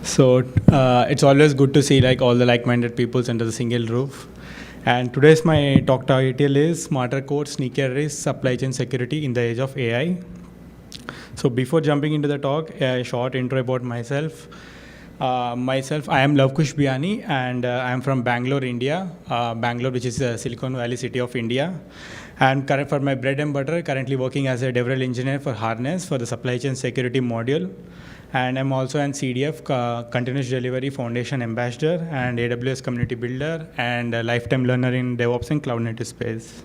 It's always good to see like all the like-minded peoples under the single roof. And today's my talk title is Smarter Code, Sneakier Risk, Supply Chain Security in the Age of AI. So before jumping into the talk, a short intro about myself. I am Lavakush Biyani, and I am from Bangalore, India. Bangalore, which is a Silicon Valley city of India. And for my bread and butter, currently working as a DevRel engineer for Harness for the supply chain security module. And I'm also an CDF, Continuous Delivery Foundation Ambassador, and AWS Community Builder, and a lifetime learner in DevOps and Cloud Native space.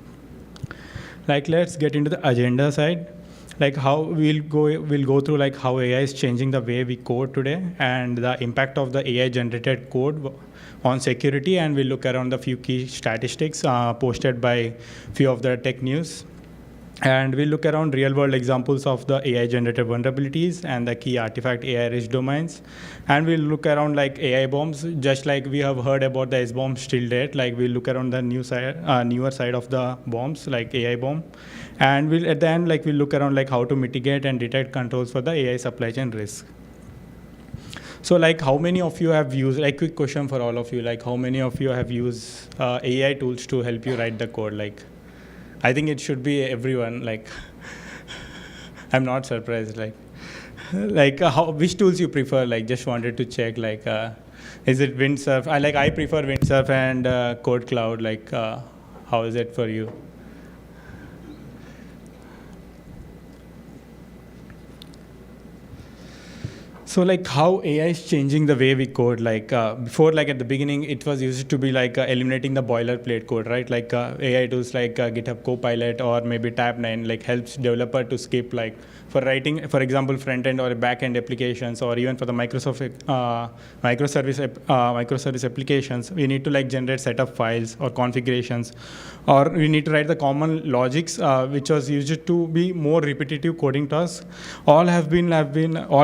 Let's get into the agenda side. How we'll go through how AI is changing the way we code today and the impact of the AI generated code on security, and we'll look around the few key statistics posted by few of the tech news. And we'll look around real-world examples of the AI-generated vulnerabilities and the key artifact AI-rich domains. And we'll look around AIBOMs, just like we have heard about the AIBOMs till date. We'll look around the newer side of the bombs, like AIBOM. And we'll at the end, we'll look around how to mitigate and detect controls for the AI supply chain risk. So how many of you have used, quick question for all of you, how many of you have used AI tools to help you write the code? I think it should be everyone. I'm not surprised. Which tools you prefer? Just wanted to check. Is it Windsurf? I prefer Windsurf and Code Cloud. How is it for you? So how AI is changing the way we code. Before, at the beginning, it was used to be eliminating the boilerplate code, right? AI tools GitHub Copilot or maybe Tab9 helps developer to skip for writing, for example, front end or back end applications, or even for the microservice applications, we need to generate set of files or configurations, or we need to write the common logics, which was used to be more repetitive coding tasks. All have been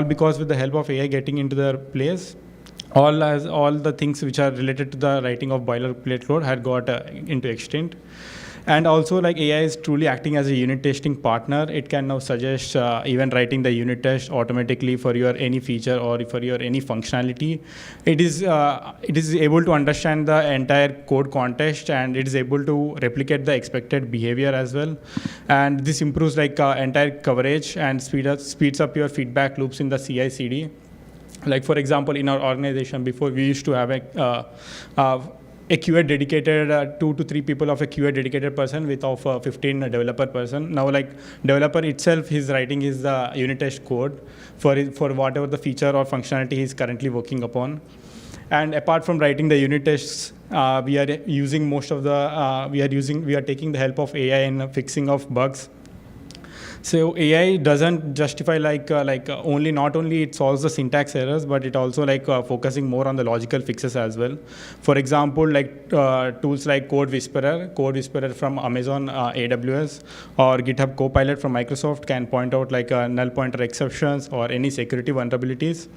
because with the help of AI getting into their place, all the things which are related to the writing of boilerplate code had got into extent. And also AI is truly acting as a unit testing partner. It can now suggest even writing the unit test automatically for your any feature or for your any functionality. It is able to understand the entire code context, and it is able to replicate the expected behavior as well. And this improves entire coverage and speeds up your feedback loops in the CI/CD. For example, in our organization, before we used to have a QA dedicated, 2 to 3 people of a QA dedicated person with of 15 developer person. Now, developer itself is writing his unit test code for whatever the feature or functionality he's currently working upon. And apart from writing the unit tests, we are using most of the we are taking the help of AI in fixing of bugs. So AI doesn't justify not only it solves the syntax errors, but it also focusing more on the logical fixes as well. For example, tools like Code Whisperer from Amazon AWS, or GitHub Copilot from Microsoft can point out null pointer exceptions or any security vulnerabilities.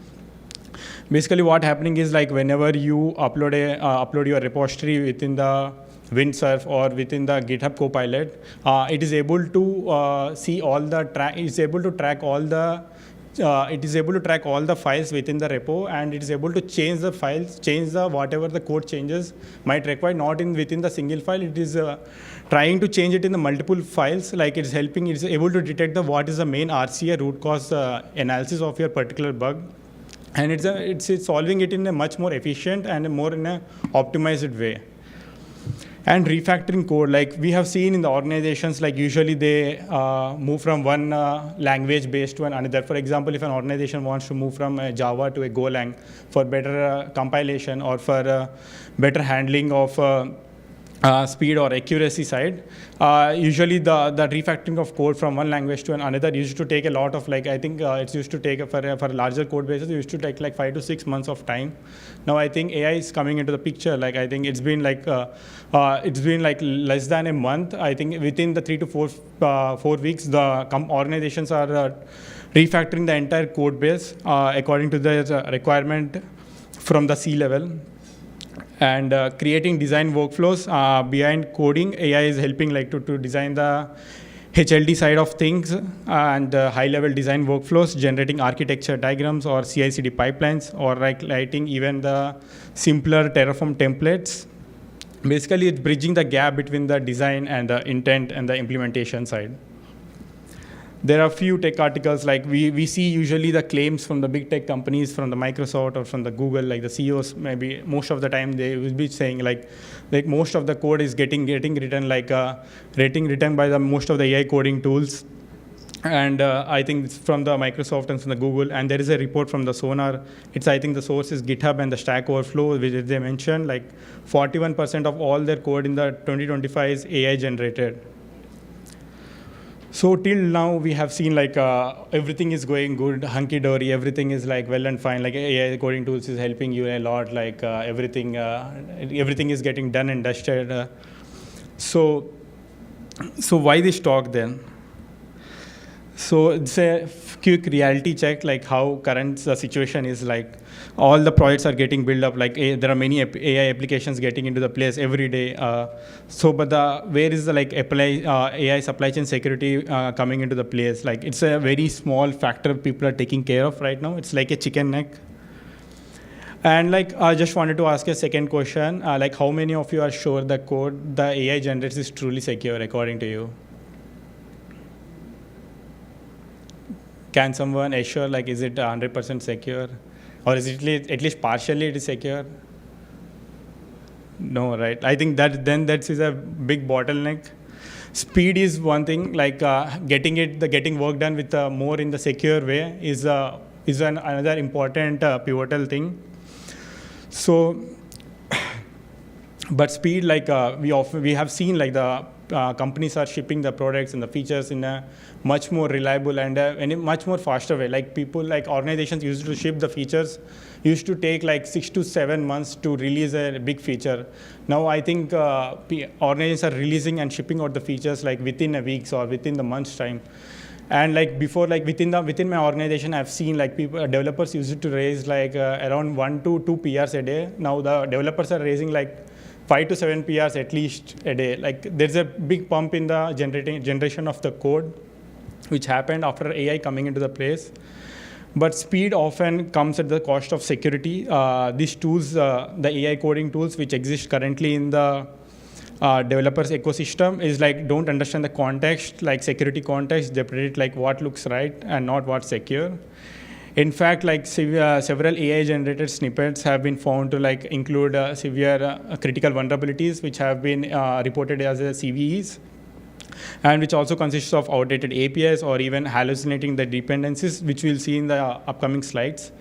Basically, what happening is whenever you upload your repository within the Windsurf or within the GitHub Copilot, it is able to see all the it is able to track all the files within the repo, and it is able to change the files, whatever the code changes might require, not within the single file. It is trying to change it in the multiple files. It is able to detect what is the main RCA root cause analysis of your particular bug, and it's solving it in a much more efficient and more in a optimized way. And refactoring code, we have seen in the organizations, usually they move from one language base to another. For example, if an organization wants to move from Java to a Golang for better compilation or for better handling of speed or accuracy side, usually the refactoring of code from one language to another used to take a lot of I think it's used to take for larger code bases, it used to take 5 to 6 months of time. Now I think AI is coming into the picture. I think it's been less than a month. I think within the 3 to 4 weeks, the organizations are refactoring the entire code base according to the requirement from the C-level. And creating design workflows behind coding. AI is helping to design the HLD side of things and high-level design workflows, generating architecture diagrams or CI/CD pipelines, or like writing even the simpler Terraform templates. Basically, it's bridging the gap between the design and the intent and the implementation side. There are a few tech articles, like we see usually the claims from the big tech companies, from the Microsoft or from the Google, like the CEOs, maybe most of the time they will be saying like most of the code is getting written written by the most of the AI coding tools. And I think it's from the Microsoft and from the Google. And there is a report from the Sonar. I think the source is GitHub and the Stack Overflow, which they mentioned, like 41% of all their code in the 2025 is AI generated. So till now, we have seen like everything is going good, hunky-dory, everything is like well and fine, like AI coding tools is helping you a lot, like everything is getting done and dusted. So why this talk then? So it's a quick reality check, like how current the situation is. Like all the projects are getting built up. Like there are many AI applications getting into the place every day. But where is the like AI supply chain security coming into the place? Like it's a very small factor people are taking care of right now. It's like a chicken neck. And like I just wanted to ask a second question. Like how many of you are sure the code the AI generates is truly secure according to you? Can someone assure, like, is it 100% secure? Or is it at least partially it is secure? No, right? I think that is a big bottleneck. Speed is one thing, like getting work done with more in the secure way is another important pivotal thing. So, but speed, like we have seen, like the companies are shipping the products and the features in a much more reliable and in a much more faster way. Like organizations used to ship the features, used to take like 6 to 7 months to release a big feature. Now I think organizations are releasing and shipping out the features like within a week or within the month's time. And like before, like within my organization, I've seen like developers used to raise like around 1 to 2 PRs a day. Now the developers are raising like 5 to 7 PRs at least a day. Like there's a big pump in the generation of the code, which happened after AI coming into the place. But speed often comes at the cost of security. These tools, the AI coding tools which exist currently in the developers ecosystem is like don't understand the context, like security context. They predict like what looks right and not what's secure. In fact, like several AI-generated snippets have been found to like include severe critical vulnerabilities, which have been reported as CVEs, and which also consists of outdated APIs or even hallucinating the dependencies, which we'll see in the upcoming slides.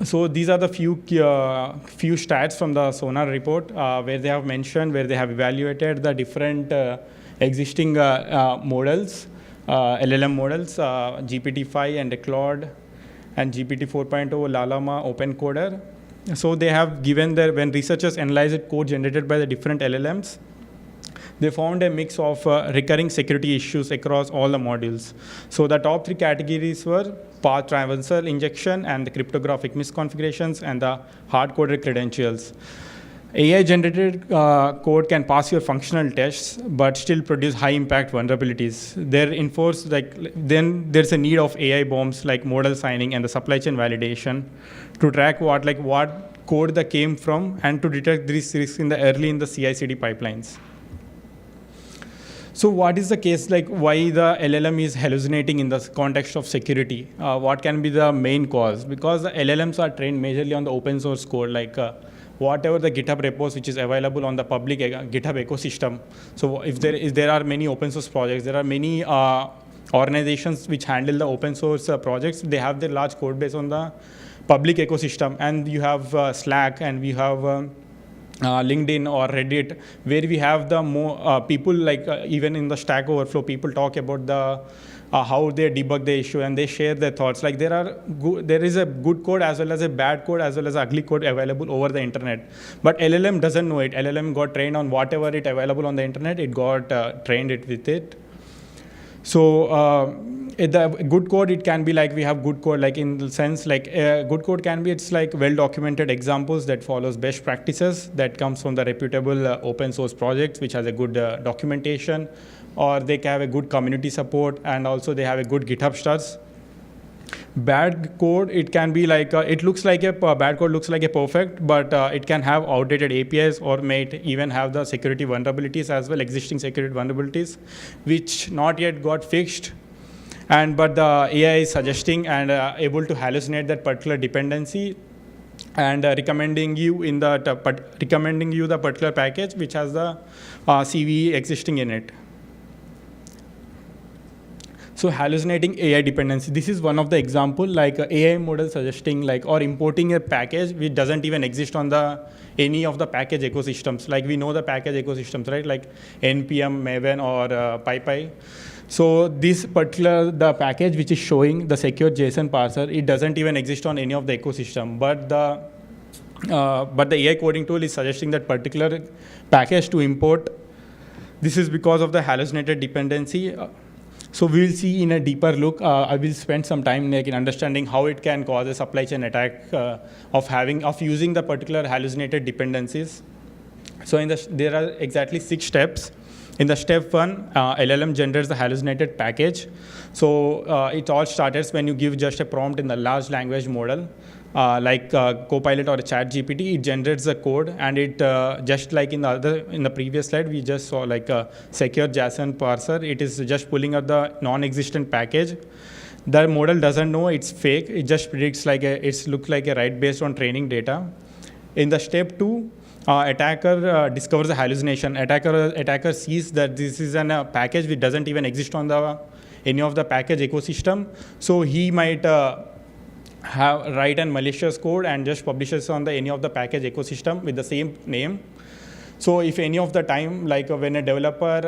So these are the few stats from the Sonar report where they have evaluated the different existing models. LLM models, GPT-5 and Claude, and GPT 4.0, Llama, OpenCoder. So they have given when researchers analyzed code generated by the different LLMs, they found a mix of recurring security issues across all the modules. So the top 3 categories were path traversal injection and the cryptographic misconfigurations and the hard-coded credentials. AI-generated code can pass your functional tests, but still produce high-impact vulnerabilities. Then there's a need of AIBOMs like model signing and the supply chain validation to track what code that came from and to detect these risks early in the CI/CD pipelines. So what is the case, like why the LLM is hallucinating in the context of security? What can be the main cause? Because the LLMs are trained majorly on the open source code, like whatever the GitHub repos which is available on the public GitHub ecosystem. So if there are many open source projects, there are many organizations which handle the open source projects. They have their large code base on the public ecosystem, and you have Slack, and we have LinkedIn or Reddit, where we have the more people, like even in the Stack Overflow, people talk about the how they debug the issue and they share their thoughts. Like there is a good code as well as a bad code as well as ugly code available over the internet. But LLM doesn't know it. LLM got trained on whatever it available on the internet. It got trained it with it. So the good code, it can be like we have good code, like in the sense like good code can be, it's like well documented examples that follows best practices that comes from the reputable open source projects which has a good documentation, or they can have a good community support, and also they have a good GitHub stars. Bad code, it can be like it looks like a bad code looks like a perfect, but it can have outdated APIs, or may even have the security vulnerabilities as well, existing security vulnerabilities which not yet got fixed. And but the AI is suggesting and able to hallucinate that particular dependency, and recommending you the particular package which has the CVE existing in it. So hallucinating AI dependency. This is one of the example, like AI model suggesting like, or importing a package which doesn't even exist on the any of the package ecosystems. Like we know the package ecosystems, right? Like NPM, Maven, or PyPy. So this particular, the package which is showing the secure JSON parser, it doesn't even exist on any of the ecosystem. But the AI coding tool is suggesting that particular package to import. This is because of the hallucinated dependency. So we'll see in a deeper look. I will spend some time in understanding how it can cause a supply chain attack of using the particular hallucinated dependencies. So there are exactly 6 steps. In the step 1, LLM generates the hallucinated package. So it all starts when you give just a prompt in the large language model, like Copilot or a ChatGPT. It generates the code, and it just like in the previous slide, we just saw like a secure JSON parser. It is just pulling up the non-existent package. The model doesn't know it's fake. It just predicts like it looks like a write based on training data. In the step 2, attacker discovers a hallucination. Attacker sees that this is a package which doesn't even exist on any of the package ecosystem. So he might write a malicious code and just publishes on any of the package ecosystem with the same name. So if any of the time, like when a developer,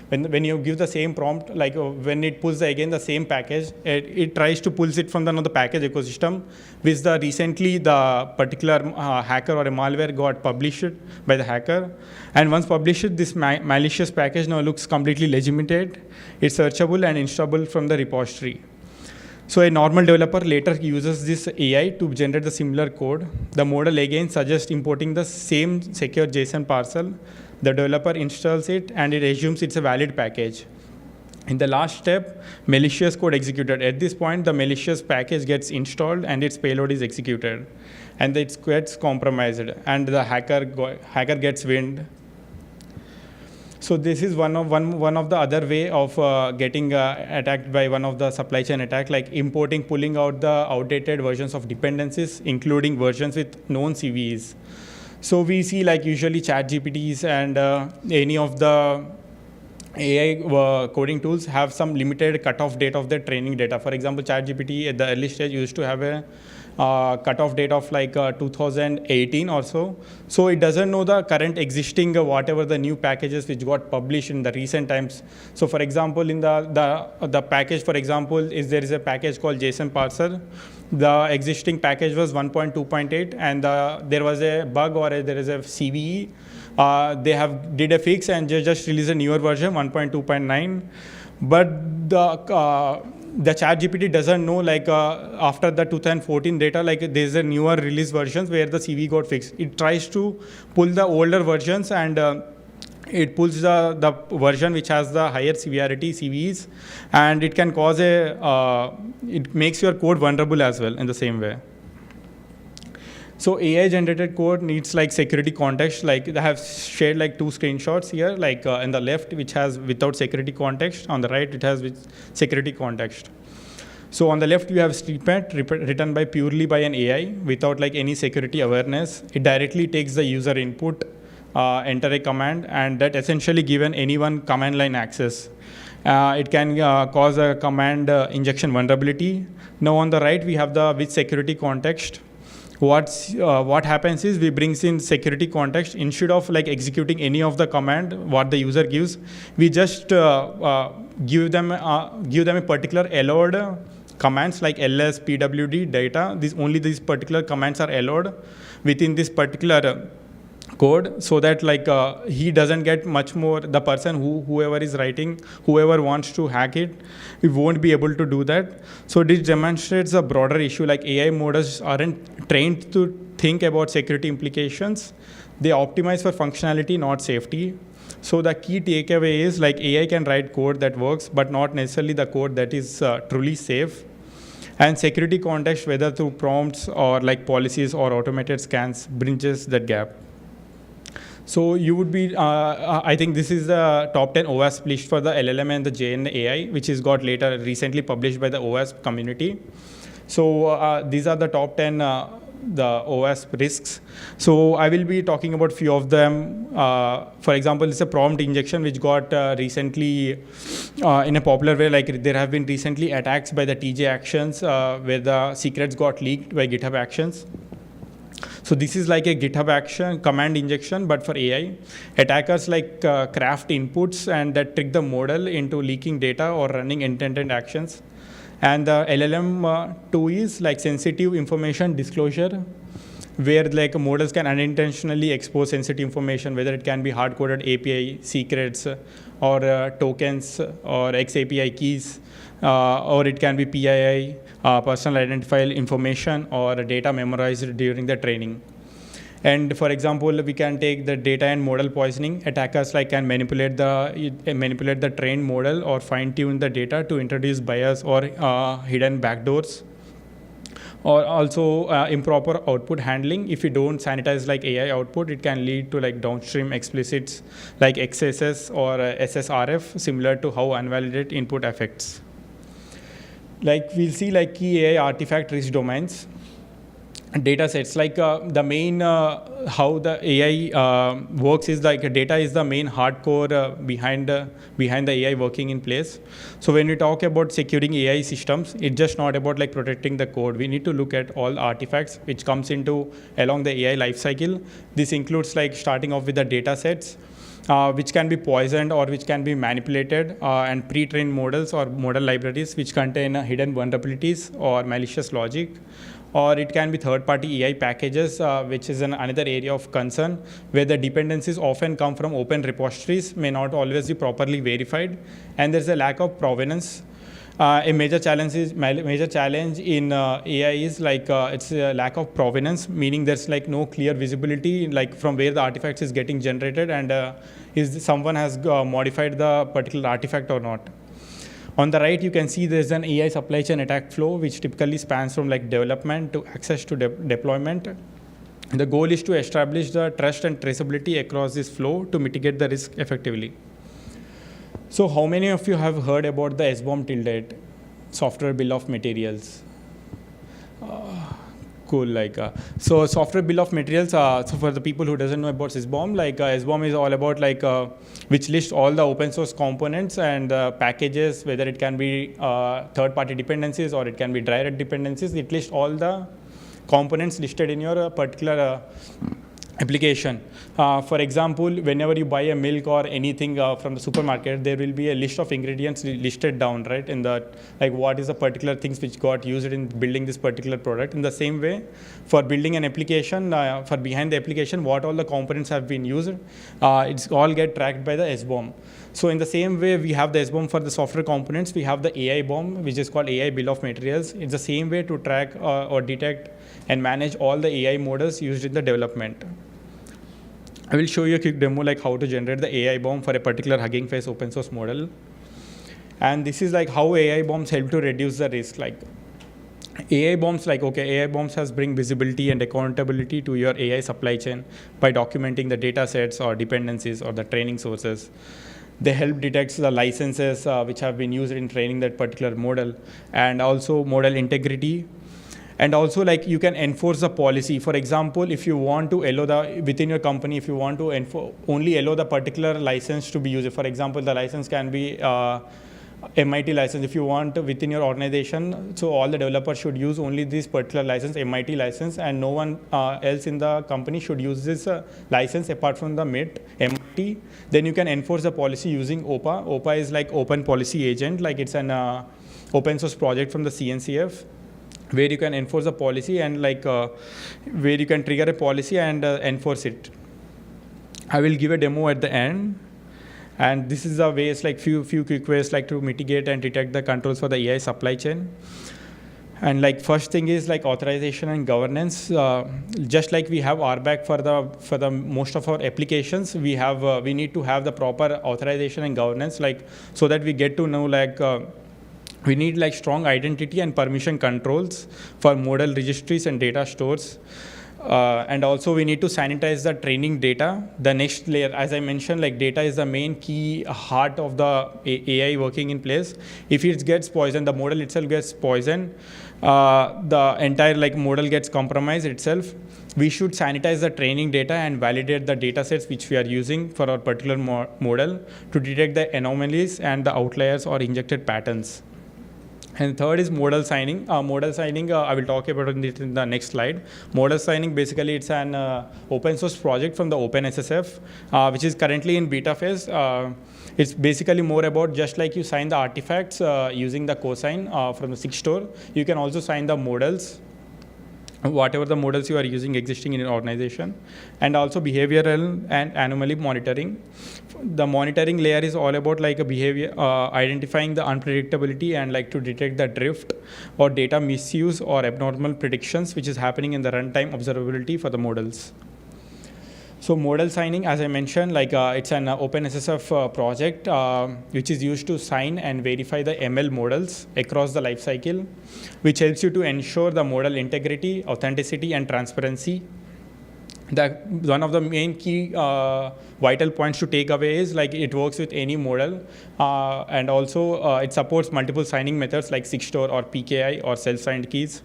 when you give the same prompt, like when it pulls the same package, it tries to pulls it from the package ecosystem, which recently the particular hacker or a malware got published by the hacker. And once published, this malicious package now looks completely legitimate. It's searchable and installable from the repository. So a normal developer later uses this AI to generate the similar code. The model again suggests importing the same secure JSON parcel. The developer installs it, and it assumes it's a valid package. In the last step, malicious code executed. At this point, the malicious package gets installed and its payload is executed, and it gets compromised, and the hacker gets wind. So this is one of the other way of getting attacked by one of the supply chain attack, like pulling out the outdated versions of dependencies, including versions with known CVEs. So we see like usually ChatGPTs and any of the AI coding tools have some limited cutoff date of their training data. For example, ChatGPT at the early stage used to have a cutoff date of like 2018 or so. So it doesn't know the current existing whatever the new packages which got published in the recent times. So for example, in the package, for example, there is a package called JSON parser. The existing package was 1.2.8, and there was a bug or there is a CVE. They did a fix and just released a newer version, 1.2.9. But the ChatGPT doesn't know, like after the 2014 data, like there's a newer release versions where the CV got fixed. It tries to pull the older versions, and it pulls the version which has the higher severity CVEs, and it can cause it makes your code vulnerable as well in the same way. So AI generated code needs like security context. Like I have shared like 2 screenshots here, like in the left, which has without security context. On the right, it has with security context. So on the left, you have snippet written purely by an AI without like any security awareness. It directly takes the user input, enter a command, and that essentially given anyone command line access. It can cause a command injection vulnerability. Now on the right, we have the with security context. What happens is we brings in security context. Instead of like executing any of the command what the user gives, we just give them a particular allowed commands like ls, pwd, data. These particular commands are allowed within this particular code, so that he doesn't get much more, the person whoever is writing, whoever wants to hack it, we won't be able to do that. So this demonstrates a broader issue, like AI models aren't trained to think about security implications. They optimize for functionality, not safety. So the key takeaway is, like, AI can write code that works, but not necessarily the code that is truly safe. And security context, whether through prompts or like policies or automated scans, bridges that gap. So you would be, I think this is the top 10 OWASP list for the LLM and the JN AI, which is got later recently published by the OWASP community. So these are the top 10 the OWASP risks. So I will be talking about few of them. For example, it's a prompt injection which got recently in a popular way. Like, there have been recently attacks by the TJ Actions where the secrets got leaked by GitHub Actions. So this is like a GitHub action command injection, but for AI. Attackers craft inputs and that trick the model into leaking data or running intended actions. And the LLM 2 is like sensitive information disclosure, where like models can unintentionally expose sensitive information, whether it can be hard-coded API secrets or tokens or XAPI keys, or it can be PII, personal identifiable information, or data memorized during the training. And for example, we can take the data and model poisoning. Attackers can manipulate the trained model or fine-tune the data to introduce bias or hidden backdoors. Or also improper output handling. If you don't sanitize AI output, it can lead to downstream explicits like XSS or SSRF, similar to how unvalidated input affects. We'll see key AI artifact risk domains. Data sets, the main how the AI works is data is the main hardcore behind the AI working in place. So when we talk about securing AI systems, it's just not about protecting the code. We need to look at all artifacts which comes into along the AI lifecycle. This includes starting off with the data sets, which can be poisoned or which can be manipulated, and pre-trained models or model libraries which contain hidden vulnerabilities or malicious logic. Or it can be third-party AI packages, which is another area of concern, where the dependencies often come from open repositories, may not always be properly verified, and there's a lack of provenance. A major challenge in AI is it's a lack of provenance, meaning there's no clear visibility from where the artifact is getting generated, and is someone has modified the particular artifact or not. On the right, you can see there's an AI supply chain attack flow, which typically spans from development to access to deployment. The goal is to establish the trust and traceability across this flow to mitigate the risk effectively. So how many of you have heard about the SBOM till date, software bill of materials? Cool. So software bill of materials. So for the people who doesn't know about SBOM, SBOM is all about which lists all the open source components and packages, whether it can be third-party dependencies or it can be direct dependencies. It lists all the components listed in your particular application. For example, whenever you buy a milk or anything from the supermarket, there will be a list of ingredients listed down, right? In the what is the particular things which got used in building this particular product. In the same way, for building an application, for behind the application, what all the components have been used, it's all get tracked by the SBOM. So in the same way, we have the SBOM for the software components. We have the AIBOM, which is called AI bill of materials. It's the same way to track or detect and manage all the AI models used in the development. I will show you a quick demo how to generate the AIBOM for a particular Hugging Face open source model. And this is how AIBOMs help to reduce the risk. AIBOMs has bring visibility and accountability to your AI supply chain by documenting the data sets or dependencies or the training sources. They help detect the licenses which have been used in training that particular model, and also model integrity. And also, you can enforce the policy. For example, if you want to allow within your company, if you want to only allow the particular license to be used. For example, the license can be MIT license. If you want within your organization, so all the developers should use only this particular license, MIT license, and no one else in the company should use this license apart from the MIT. Then you can enforce the policy using OPA. OPA is Open Policy Agent. It's an open source project from the CNCF, where you can enforce a policy and where you can trigger a policy and enforce it. I will give a demo at the end. And this is the ways, like few quick ways, like to mitigate and detect the controls for the AI supply chain. And like first thing is like authorization and governance. Just like we have RBAC for the most of our applications, we need to have the proper authorization and governance, like so that we get to know like we need like strong identity and permission controls for model registries and data stores. And also we need to sanitize the training data. The next layer, as I mentioned, like data is the main key heart of the AI working in place. If it gets poisoned, the model itself gets poisoned, the entire like model gets compromised itself. We should sanitize the training data and validate the data sets which we are using for our particular model to detect the anomalies and the outliers or injected patterns. And third is model signing. Model signing, I will talk about it in the next slide. Model signing, basically, it's an open source project from the OpenSSF, which is currently in beta phase. It's basically more about just like you sign the artifacts using the cosign from the SIG store. You can also sign the models, whatever the models you are using existing in your organization, and also behavioral and anomaly monitoring. The monitoring layer is all about like a behavior, identifying the unpredictability and like to detect the drift or data misuse or abnormal predictions which is happening in the runtime observability for the models. So model signing, as I mentioned, like it's an OpenSSF project which is used to sign and verify the ML models across the lifecycle, which helps you to ensure the model integrity, authenticity, and transparency. One of the main key vital points to take away is like it works with any model, and also it supports multiple signing methods like SIG store or PKI or self-signed keys.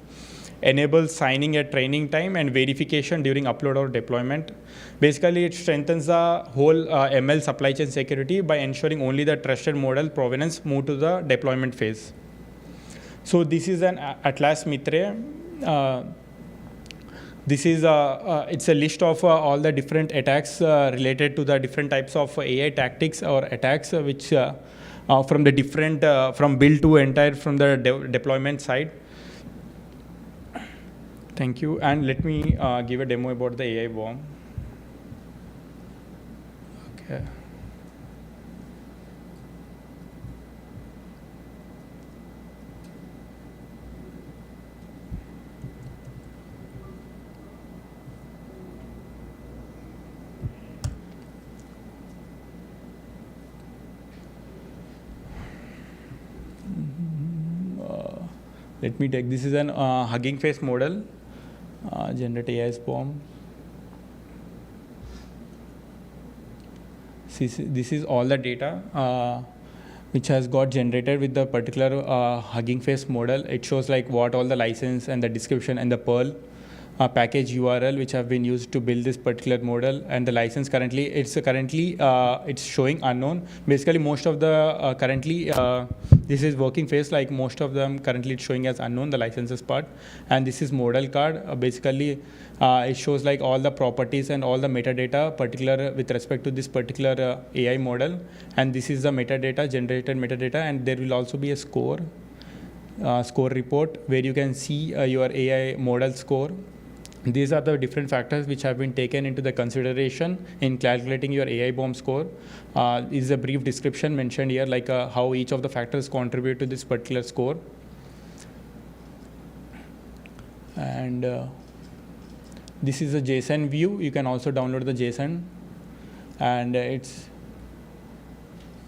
Enables signing at training time and verification during upload or deployment. Basically, it strengthens the whole ML supply chain security by ensuring only the trusted model provenance move to the deployment phase. So this is an Atlas Mitre. This is it's a list of all the different attacks related to the different types of AI tactics or attacks which from the different from build to entire from the deployment side. Thank you, and let me give a demo about the AIBOM. Okay. Let me take, this is an Hugging Face model. Generate AIBOM. This is all the data which has got generated with the particular Hugging Face model. It shows like what all the license and the description and the Perl package URL which have been used to build this particular model, and the license currently it's showing unknown. Basically, most of the currently this is working phase, like most of them currently it's showing as unknown, the licenses part. And this is model card. Basically, it shows like all the properties and all the metadata particular with respect to this particular AI model. And this is the metadata, generated metadata, and there will also be a score report where you can see your AI model score. These are the different factors which have been taken into the consideration in calculating your AIBOM score. Is a brief description mentioned here, like how each of the factors contribute to this particular score. And this is a JSON view. You can also download the JSON, and it's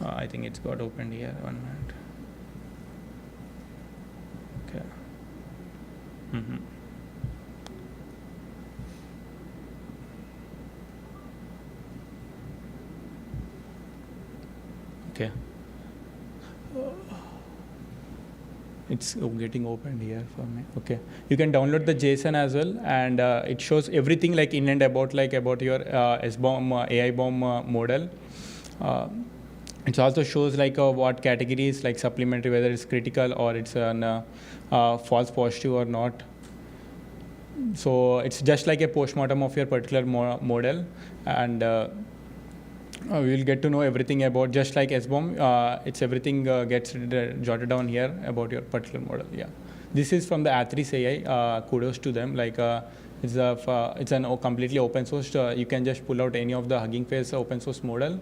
I think it's got opened here. 1 minute. Okay. Mm-hmm. Okay. It's getting opened here for me. Okay. You can download the JSON as well, and it shows everything like in and about your SBOM AIBOM model. It also shows like what categories, like supplementary, whether it's critical or it's an false positive or not. So it's just like a postmortem of your particular model, and we will get to know everything about, just like SBOM, it's everything gets jotted down here about your particular model. Yeah, this is from the A3 AI. Kudos to them. Like It's an completely open source. You can just pull out any of the Hugging Face open source model,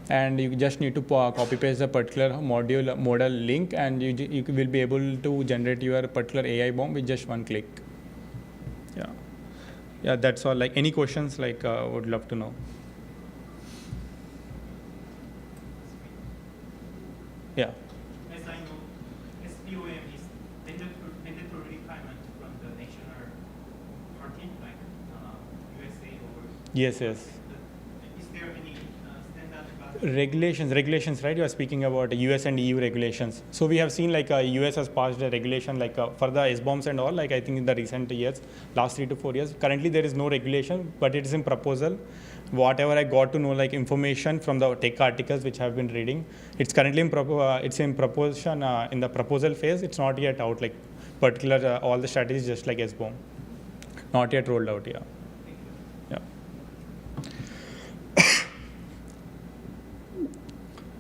and you just need to copy paste the particular model link, and you will be able to generate your particular AI bomb with just one click. Yeah, yeah, that's all. Like, any questions? Like, would love to know. Yeah. As I know, SBOM is mandatory requirement from the national party, like USA or. Yes, yes. Is there any standard about Regulations, right? You are speaking about US and EU regulations. So we have seen like US has passed a regulation like for the S-bombs and all, like I think in the recent years, last 3 to 4 years. Currently there is no regulation, but it is in proposal. Whatever I got to know, like information from the tech articles which I've been reading, it's currently in it's in proposition in the proposal phase. It's not yet out, like particular all the strategies just like S-bomb, not yet rolled out. Yeah. Yeah.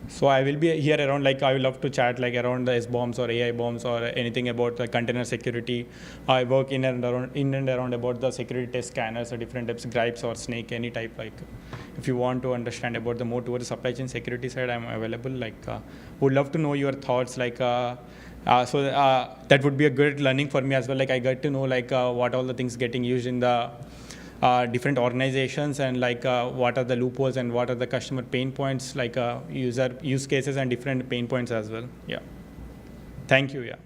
So I will be here around, like I will love to chat like around the S-bombs or AI bombs or anything about the container security. I work in and around about the security test scanners or different types, Gripes or Snake, any type. Like if you want to understand about the more towards the supply chain security side, I'm available. Like would love to know your thoughts. Like that would be a good learning for me as well. Like I get to know like what all the things getting used in the different organizations, and like what are the loopholes and what are the customer pain points, like user use cases and different pain points as well. Yeah. Thank you. Yeah.